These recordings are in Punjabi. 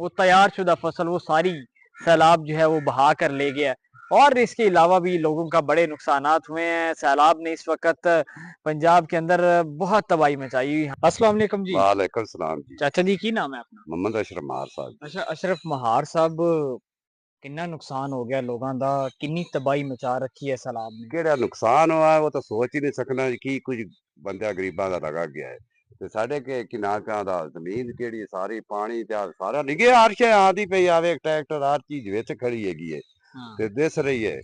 वो तैयार शुदा फसल वो सारी सैलाब जो है वो बहा कर ले गया। और इसके अलावा भी लोगों का बड़े नुकसानात हुए हैं। सैलाब ने इस वक्त पंजाब के अंदर बहुत तबाही मचाई हुई है। अस्सलाम वालेकुम जी। वालेकुम सलाम जी। चाचा जी की नाम है अपना? मोहम्मद अशरफ मार साहब जी। अच्छा अशरफ महार साहब, किन्ना नुकसान हो गया लोगों का, किन्नी तबाही मचा रखी है सैलाब ने? ਕਿਹੜਾ ਨੁਕਸਾਨ ਹੋਇਆ ਉਹ ਤਾਂ ਸੋਚ ਹੀ ਨਹੀਂ ਸਕਣਾ ਕੀ ਕੁਝ ਬੰਦਿਆਂ ਗਰੀਬਾਂ ਦਾ ਲਗਾ ਗਿਆ ਹੈ। ਤੇ ਸਾਡੇ ਕਿ ਨਾਕਾਂ ਦਾ ਜ਼ਮੀਨ ਕਿਹੜੀ ਹੈ, ਸਾਰੀ ਪਾਣੀ ਤੇ ਸਾਰਾ ਨਿਗੇ ਅਰਸ਼ ਆਂਦੀ ਪਈ ਆਵੇ, ਟਰੈਕਟਰ ਹਰ ਚੀਜ਼ ਵਿੱਚ ਖੜੀ ਹੈਗੀ ਹੈ हाँ, ਤੇ ਦਿਸ ਰਹੀ ਹੈ।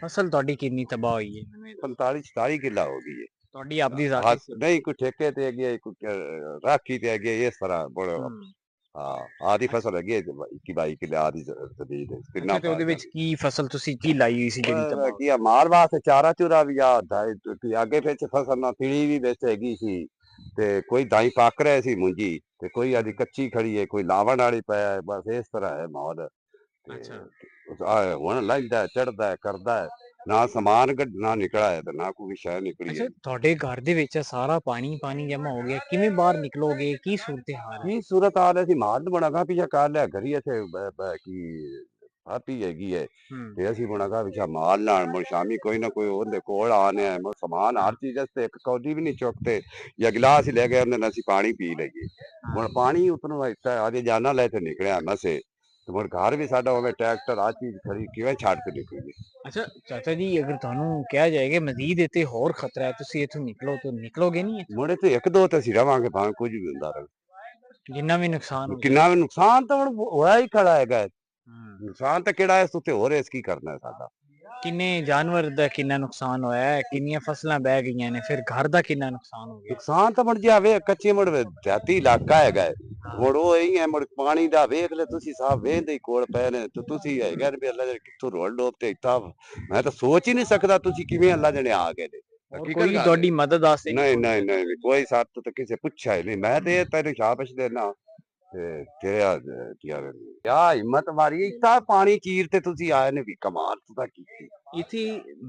फसल ਤੁਹਾਡੀ ਕਿੰਨੀ ਤਬਾਹ ਹੋਈ ਹੈ ਮੈਨੂੰ ਇਹ ਦੱਸੋ? 45 47 ਕਿੱਲਾ ਹੋ ਗਈ ਹੈ। ਤੁਹਾਡੀ ਆਪਦੀ ਜ਼ਾਤੀ ਹੱਥ ਸੀ? ਨਹੀਂ ਕੋਈ ਠੇਕੇ ਤੇ ਹੈਗੀ ਹੈ, ਕੋਈ ਰਾਖੀ ਤੇ ਹੈਗੀ ਹੈ, ਇਸ ਤਰ੍ਹਾਂ ਬੜਾ। ਹੂੰ। ਹਾਂ ਆਦੀ ਅੱਛਾ, ਫਸਲ ਹੈਗੀ ਹੈ, 21 22 ਕਿੱਲੇ ਆਦੀ ਜ਼ਮੀਨ ਹੈ, ਅੱਛਾ ਕਿੰਨਾ ਤੇ ਉਹਦੇ ਫਾਇਦਾ। ਵਿੱਚ ਕੀ ਫਸਲ ਤੁਸੀਂ ਕੀ ਲਾਈ ਹੋਈ ਸੀ ਜਿਹੜੀ ਤਬਾਹ ਹੋ ਕੀ ਆ ਮਾਲ ਵਾਸਤੇ ਚਾਰਾ ਚੂਰਾ ਵੀ ਆ ਅੱਗੇ ਵਿੱਚ ਫਸਲ ਨਾਲ ਪੀਲੀ ਵੀ ਵਿੱਚ ਹੈਗੀ ਸੀ ਤੇ ਕੋਈ ਦਾਈ ਪੱਕ ਰਿਹਾ ਸੀ ਮੁੰਜੀ ਤੇ ਕੋਈ ਗਈ? ਆਦੀ ਕੱਚੀ ਖੜੀ ਹੈ, ਕੋਈ ਲਾਵਣ ਵਾਲੀ ਪਿਆ ਹੈ, ਬਸ ਇਸ ਤਰ੍ਹਾਂ ਹੈ ਮਾਹੌਲ। ਅੱਛਾ, ਤੇ ਹੁਣ ਲੈਂਦਾ ਚੜਦਾ ਕਰਦਾ ਹੈ, ਨਾ ਸਮਾਨ ਕੱਢਣਾ ਨਿਕਲਾ ਹੈ ਤੇ ਨਾ ਕੋਈ ਸ਼ੈ ਨਿਕਲੀ ਅੱਛਾ ਹੈ। ਤੁਹਾਡੇ ਘਰ ਦੇ ਵਿੱਚ ਸਾਰਾ ਪਾਣੀ ਪਾਣੀ ਜਮਾ ਹੋ ਗਿਆ, ਕਿਵੇਂ ਬਾਹਰ ਨਿਕਲੋਗੇ, ਕੀ ਸੂਰਤ ਹਾਲ ਹੈ? ਕੀ ਸੂਰਤ ਹਾਲ ਹੈ ਸੀ, ਮਾਲ ਬਣਾਗਾ ਪਿਛਾ ਕਰ ਲਿਆ ਘਰੀ ਇੱਥੇ ਕੀ ਹਾਪੀ ਹੈਗੀ ਹੈ ਹੂੰ, ਤੇ ਅਸੀਂ ਬਣਾਗਾ ਪਿਛਾ ਮਾਲ ਨਾਲ ਮੁੜ ਸ਼ਾਮੀ ਕੋਈ ਨਾ ਕੋਈ ਉਹਦੇ ਕੋਲ ਆਨੇ ਆ, ਮੁੜ ਸਮਾਨ ਹਰ हाँ, ਚੀਜ਼ ਵਾਸਤੇ ਇੱਕ ਕੌਡੀ ਵੀ ਨਹੀਂ ਚੁੱਕਦੇ ਜਾਂ ਗਿਲਾਸ ਹੀ ਲੈ ਗਏ ਉਹਨੇ ਨਾਲ ਅਸੀਂ ਪਾਣੀ ਪੀ ਲਈਏ। ਹੁਣ हाँ। ਪਾਣੀ ਉਤਨੋਂ ਇੱਥੇ ਆਦੇ ਜਾਨਾ ਲੈ ਤੇ ਨਿਕਲਿਆ ਮਸੇ ਤੇ ਮੁੜ ਘਰ ਵੀ ਸਾਡਾ ਹੋਵੇ ਟਰੈਕਟਰ ਆ ਚੀਜ਼ ਖੜੀ ਕਿਵੇਂ ਛੱਡ ਕੇ ਨਿਕਲੀਏ। ਅੱਛਾ ਚਾਚਾ ਜੀ ਅਗਰ ਤੁਹਾਨੂੰ ਕਿਹਾ ਜਾਏ ਕਿ ਮਜ਼ੀਦ ਇੱਥੇ ਹੋਰ ਖਤਰਾ ਹੈ, ਤੁਸੀਂ ਇੱਥੋਂ ਨਿਕਲੋ ਤਾਂ ਨਿਕਲੋਗੇ ਨਹੀਂ ਇੱਥੋਂ? ਮੁੜੇ ਤੇ ਇੱਕ ਦੋ ਤੇ ਅਸੀਂ ਰਵਾਂਗੇ ਭਾਵੇਂ ਕੁਝ ਵੀ ਹੁੰਦਾ ਜਿੰਨਾ ਵੀ ਨੁਕਸਾਨ ਰਹੇ, ਹੋ ਜਾਏ। ਕਿੰਨਾ ਵੀ ਨੁਕਸਾਨ ਤਾਂ ਹੁਣ ਹੋਇਆ ਹੀ ਖੜਾ ਹੈਗਾ ਹੈ। ਹੂੰ। ਨੁਕਸਾਨ ਤਾਂ ਕਿਹੜਾ ਇਸ ਉੱਤੇ ਹੋ ਰਿਹਾ, ਇਸ ਕੀ ਕਰਨਾ ਹੈ ਸਾਡਾ। ਕਿੰਨੇ ਜਾਨਵਰ ਦਾ ਕਿੰਨਾ ਨੁਕਸਾਨ ਹੋਇਆ ਹੈ, ਕਿੰਨੀਆਂ ਫਸਲਾਂ ਬਹਿ ਗਈਆਂ ਨੇ, ਫਿਰ ਘਰ ਦਾ ਕਿੰਨਾ ਨੁਕਸਾਨ ਹੋ ਗਿਆ? ਨੁਕਸਾਨ ਤਾਂ ਬਣ ਜਾਵੇ ਕੱਚੇ ਮੁੜ ਦਿਹਾਤੀ ਇਲਾਕਾ ਹੈਗਾ ਹੈ। ਹਾਂ, ਮੁੜ ਉਹ ਇਹੀ ਹੈ, ਮੁੜ ਪਾਣੀ ਦਾ ਵੇਖ ਲੈ ਤੁਸੀਂ, ਸਾਹ ਵੇਂਦੇ ਹੀ ਕੋਲ ਪਏ ਨੇ ਤੇ ਤੁਸੀਂ ਹੈਗਾ ਵੀ ਅੱਲਾ ਜਣੇ ਕਿੱਥੋਂ ਰੋਲ ਡੋਬ ਤੇ ਇੱਥਾ ਮੈਂ ਤਾਂ ਸੋਚ ਹੀ ਨਹੀਂ ਸਕਦਾ ਤੁਸੀਂ ਕਿਵੇਂ ਅੱਲਾ ਜਣੇ ਆ ਗਏ ਨੇ। ਹੋਰ ਹਕੀਕਤ ਕੋਈ ਗੱਲ ਹੈ। ਤੁਹਾਡੀ ਮਦਦ ਵਾਸਤੇ ਨਹੀਂ ਨਹੀਂ ਪਹੁੰਚਿਆ? ਨਹੀਂ ਨਹੀਂ ਨਹੀਂ, ਕੋਈ ਸਾਥ ਤਾਂ ਕਿਸੇ ਪੁੱਛਿਆ ਹੀ ਨਹੀਂ, ਮੈਂ ਤੇ ਤੈਨੂੰ ਸ਼ਾਬਾਸ਼ ਦੇਣਾ ਤੇ ਤੇਰਾ ਕਿਆ ਹਿੰਮਤ ਮਾਰੀ ਇੱਥਾ ਪਾਣੀ ਚੀਰ ਤੇ ਤੁਸੀਂ ਆਏ ਨੇ, ਵੀ ਕਮਾਲ ਤੁਸੀਂ ਕੀਤੀ। इथी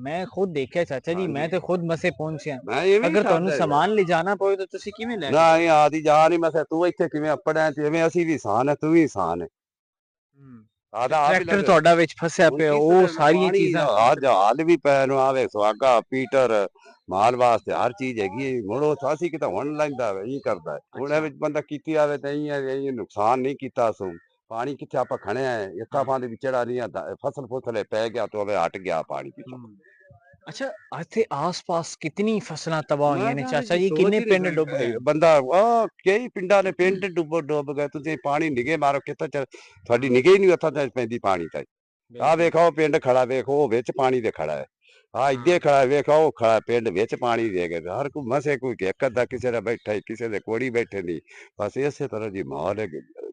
मैं खुद देखा चाचा जी, मैं ਹਾਂਜੀ तो खुद मसे पहुंचया। ਮੈਂ ਇਵੇਂ ਹੀ अगर ਤੁਹਾਨੂੰ ਕਰਦਾ ਯਾਰ। सामान ले जाना पवे तो तुसी किवें लेके ਨਾ ਨਹੀਂ जाओगे? ਆਦੀ ਜਾ ਨਹੀਂ ਮੈਂ ਤੂੰ ਇੱਥੇ ਕਿਵੇਂ ਅਪੜਿਆ ਜਿਵੇਂ ਅਸੀਂ ਵੀ ਇਨਸਾਨ ਹੈ ਤੂੰ ਵੀ ਇਨਸਾਨ ਹੈ। ਤੇ ਆਦਾ ਆਪ ਹੀ ਟਰੈਕਟਰ ਲੱਗ ਤੁਹਾਡਾ ਵਿੱਚ ਫਸਿਆ ਹੁਣ ਪਿਆ, ਕਿਸ ਉਹ ਤਰ੍ਹਾਂ ਸਾਰੀਆਂ ਪਾਣੀ ਚੀਜ਼ਾਂ ਕੀ ਅੱਜ ਹਾਲ ਵੀ ਪੈ ਨੂੰ ਆਵੇ ਸੁਆਗਾ ਪੀਟਰ ਮਾਲ ਵਾਸਤੇ ਹਰ ਚੀਜ਼ ਹੈਗੀ ਹੈ, ਮੁੜੋ ਸਾਸੀ ਕਿਤਾ ਹੁਣ ਲੈਂਦਾ ਵੇ ਇਹ ਕਰਦਾ ਹੈ। ਹੁਣ ਇਹ ਅੱਛਾ। ਵਿੱਚ ਬੰਦਾ ਕੀਤੀ ਆਵੇ ਤਾਂ ਇਹ ਨੁਕਸਾਨ ਨਹੀਂ ਕੀਤਾ ਸੋ ਪਾਣੀ ਕਿੱਥੇ ਆਪਾਂ ਖਣਿਆ ਹੈ ਇੱਥਾ ਹਾਂ। ਪਾਣੀ ਵਿਚੜਾ ਨਹੀਂ ਆਦਾ ਫਸਲ ਫੁਸਲੇ ਪੈ ਗਿਆ तो ਹਟ ਗਿਆ ਪਾਣੀ ਪਿੱਛੋਂ। अच्छा ਇੱਥੇ ਆਸ-ਪਾਸ ਕਿਤਨੀ ਫਸਲਾਂ ਤਬਾਹ ਮੈਂ ਹੋਈਆਂ ਨੇ ਕਹਿੰਦਾ ਚਾਚਾ ਜੀ ਜੀ, ਸੋਚ ਕਿੰਨੇ ਹੀ ਨਹੀਂ ਪਿੰਡ ਡੁੱਬ ਸਕਦਾ ਗਏ? ਬੰਦਾ ਉਹ ਕਈ ਪਿੰਡਾਂ ਦੇ ਪਿੰਡ ਡੁੱਬ ਗਏ, ਤੁਸੀਂ ਪਾਣੀ ਨਿਗੇ ਮਾਰੋ ਕਿੱਥੇ ਤੁਹਾਡੀ ਹਾਂ, ਨਿਗੇ ਹੀ ਨਹੀਂ ਉੱਥਾ ਤੇ ਪੈਂਦੀ ਪਾਣੀ ਤਾਂ। ਆ ਬਿਲਕੁਲ। ਵੇਖੋ ਪਿੰਡ ਖੜਾ ਵੇਖੋ ਉਹ ਵਿੱਚ ਪਾਣੀ ਦੇ ਖੜਾ ਹੈ, ਆ ਇੱਦੇ ਹਾਂ, ਖੜਾ ਵੇਖੋ ਉਹ ਖੜਾ ਪਿੰਡ ਵਿੱਚ ਪਾਣੀ ਦੇ ਕੇ ਹਰ ਕੋਈ ਮਸੇ ਕੋਈ ਇੱਕ ਅੱਧਾ ਕਿਸੇ ਦਾ ਬੈਠਾ ਹੈ, ਕਿਸੇ ਦੇ ਕੋੜੀ ਬੈਠੇ ਨਹੀਂ, ਬਸ ਇਸੇ ਤਰ੍ਹਾਂ ਦੀ ਮਾਹੌਲ ਹੈ।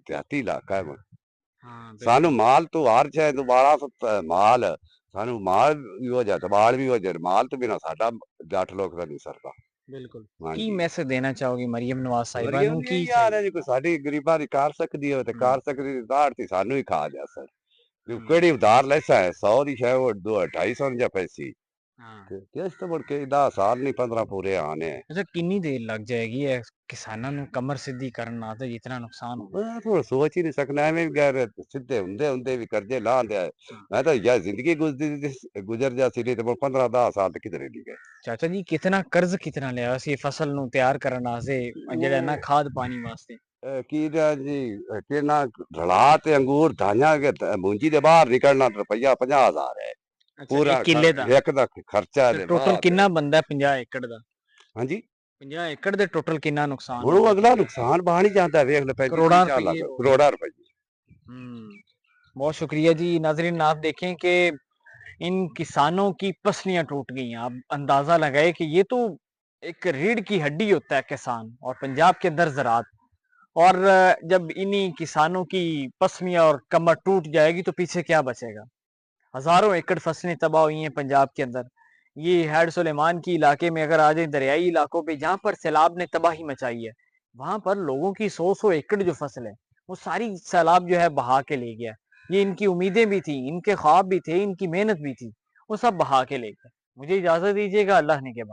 ਦਿਹਾਤੀ ਇਲਾਕਾ ਹੈ। हाँ, ਸਾਨੂੰ बिल्कुल। ਮਾਲ ਤੋਂ ਹਰ ਚਾਹੇ ਦੁਬਾਰਾ ਮਾਲ ਸਾਨੂੰ ਮਾਲ ਵੀ ਹੋ ਜਾ ਦਬਾਲ ਵੀ ਹੋ ਜਾ, ਮਾਲ ਤੋਂ ਬਿਨਾ ਸਾਡਾ ਜੱਟ ਲੋਕ ਦਾ ਨਹੀਂ ਸਰਦਾ। बिल्कुल। ਕੀ ਹਾਂਜੀ ਮੈਸੇਜ ਦੇਣਾ ਚਾਹੋਗੇ ਮਰੀਮ ਨਵਾਜ਼ ਸਾਹਿਬਾ ਮਰੀਮ ਨੂੰ, ਵੀ ਕੀ ਇਹੀ ਹਾਲ ਹੈ ਚਾਹੀਦਾ? ਜੀ, ਕੋਈ ਸਾਡੀ ਗਰੀਬਾਂ ਦੀ ਕਰ ਸਕਦੀ ਹੋਵੇ ਤੇ ਹੂੰ, ਕਰ ਸਕਦੀ, ਦਾੜ ਤੇ ਸਾਨੂੰ ਹੀ ਖਾ ਜਾ ਸਰ। ਹੂੰ, ਕਿਹੜੀ ਉਧਾਰ ਲੈਸਾ ਹੈ 100 ਦੀ ਸ਼ਾਇਦ ਉਹ 250 ਜਾਂ ਪੈਸੀ हाँ। ਤੇ ਕਿਸ ਤੋਂ ਮੁੜ ਕੇ 10 ਸਾਲ ਨਹੀਂ 15 ਪੂਰੇ ਆਣੇ। ਅੱਛਾ ਕਿੰਨੀ ਦੇਰ ਲੱਗ ਜਾਏਗੀ ਇਹ ਕਿਸਾਨਾਂ ਨੂੰ ਕਮਰ ਸਿੱਧੀ ਕਰਨ ਵਾਸਤੇ ਜਿਤਨਾ ਨੁਕਸਾਨ ਹੋ ਗਿਆ? ਮੈਂ ਥੋੜਾ ਸੋਚ ਹੀ ਨਹੀਂ ਸਕਣਾ, ਐਵੇਂ ਵੀ ਗੈਰ ਸਿੱਧੇ ਹੁੰਦੇ ਹੁੰਦੇ ਵੀ ਕਰਜ਼ੇ ਲਾਉਂਦੇ ਆ। हाँ। ਮੈਂ ਤਾਂ ਯਾਰ ਜ਼ਿੰਦਗੀ ਗੁਜ਼ਰ ਜਾ ਸੀ ਤੇ 15 10 ਸਾਲ ਤੇ ਕਿਧਰੇ ਨਹੀਂ ਗਏ। ਚਾਚਾ ਜੀ ਕਿਤਨਾ ਕਰਜ਼ ਕਿਤਨਾ ਲਿਆ ਸੀ ਫਸਲ ਨੂੰ ਤਿਆਰ ਕਰਨ ਵਾਸਤੇ, ਜਿਹੜਾ ਨਾ ਇਹ ਖਾਦ ਪਾਣੀ ਵਾਸਤੇ? ਕੀ ਦਾ ਜੀ ਕਿੰਨਾ ਰਲਾ ਤੇ ਅੰਗੂਰ ਧਾਈਆਂ ਕੇ ਮੂੰਜੀ ਦੇ ਬਾਹਰ ਨਿਕਲਣਾ ਰੁਪਈਆ 50,000 ਹੈ ਅੱਛਾ ਪੂਰਾ ਇੱਕ ਕਿੱਲੇ ਦਾ? ਇੱਕ ਦਾ ਖਰਚਾ ਤੇ ਦੇ ਟੋਟਲ ਬਾਅਦ। ਕਿੰਨਾ ਬੰਦਾ 50 ਏਕੜ ਦਾ? ਹਾਂਜੀ 50 ਏਕੜ ਦੇ ਟੋਟਲ ਕਿੰਨਾ ਨੁਕਸਾਨ ਹੁਣ ਹੋ ਉਹ ਗਿਆ ਅਗਲਾ ਤੁਹਾਡਾ? ਨੁਕਸਾਨ ਬਾਹਰ ਹੀ ਜਾਂਦਾ, ਵੇਖ ਲੈ 35 करोड़ा 40 ਲੱਖ रुपये हो गए। ਕਰੋੜਾ ਰੁਪਏ। बहुत शुक्रिया जी। नाजरीन आप देखें कि इन किसानों की पसलियां टूट गई हैं। आप अंदाजा लगाए कि ये तो एक रीढ़ की हड्डी होता है किसान, और पंजाब के अंदर ज़रात, और जब इन्हीं किसानों की पसलियां और कमर टूट जाएगी तो पीछे क्या बचेगा? हजारों एकड़ फसलें तबाह हुई हैं पंजाब के अंदर। ये हैड सुलेमान की इलाके में अगर आ जाए, दरियाई इलाकों पे जहाँ पर सैलाब ने तबाही मचाई है, वहां पर लोगों की 100 एकड़ जो फसल है वो सारी सैलाब जो है बहा के ले गया। ये इनकी उम्मीदें भी थी, इनके ख्वाब भी थे, इनकी मेहनत भी थी, वो सब बहा के ले गया। मुझे इजाजत दीजिएगा, अल्लाह ने के बाद।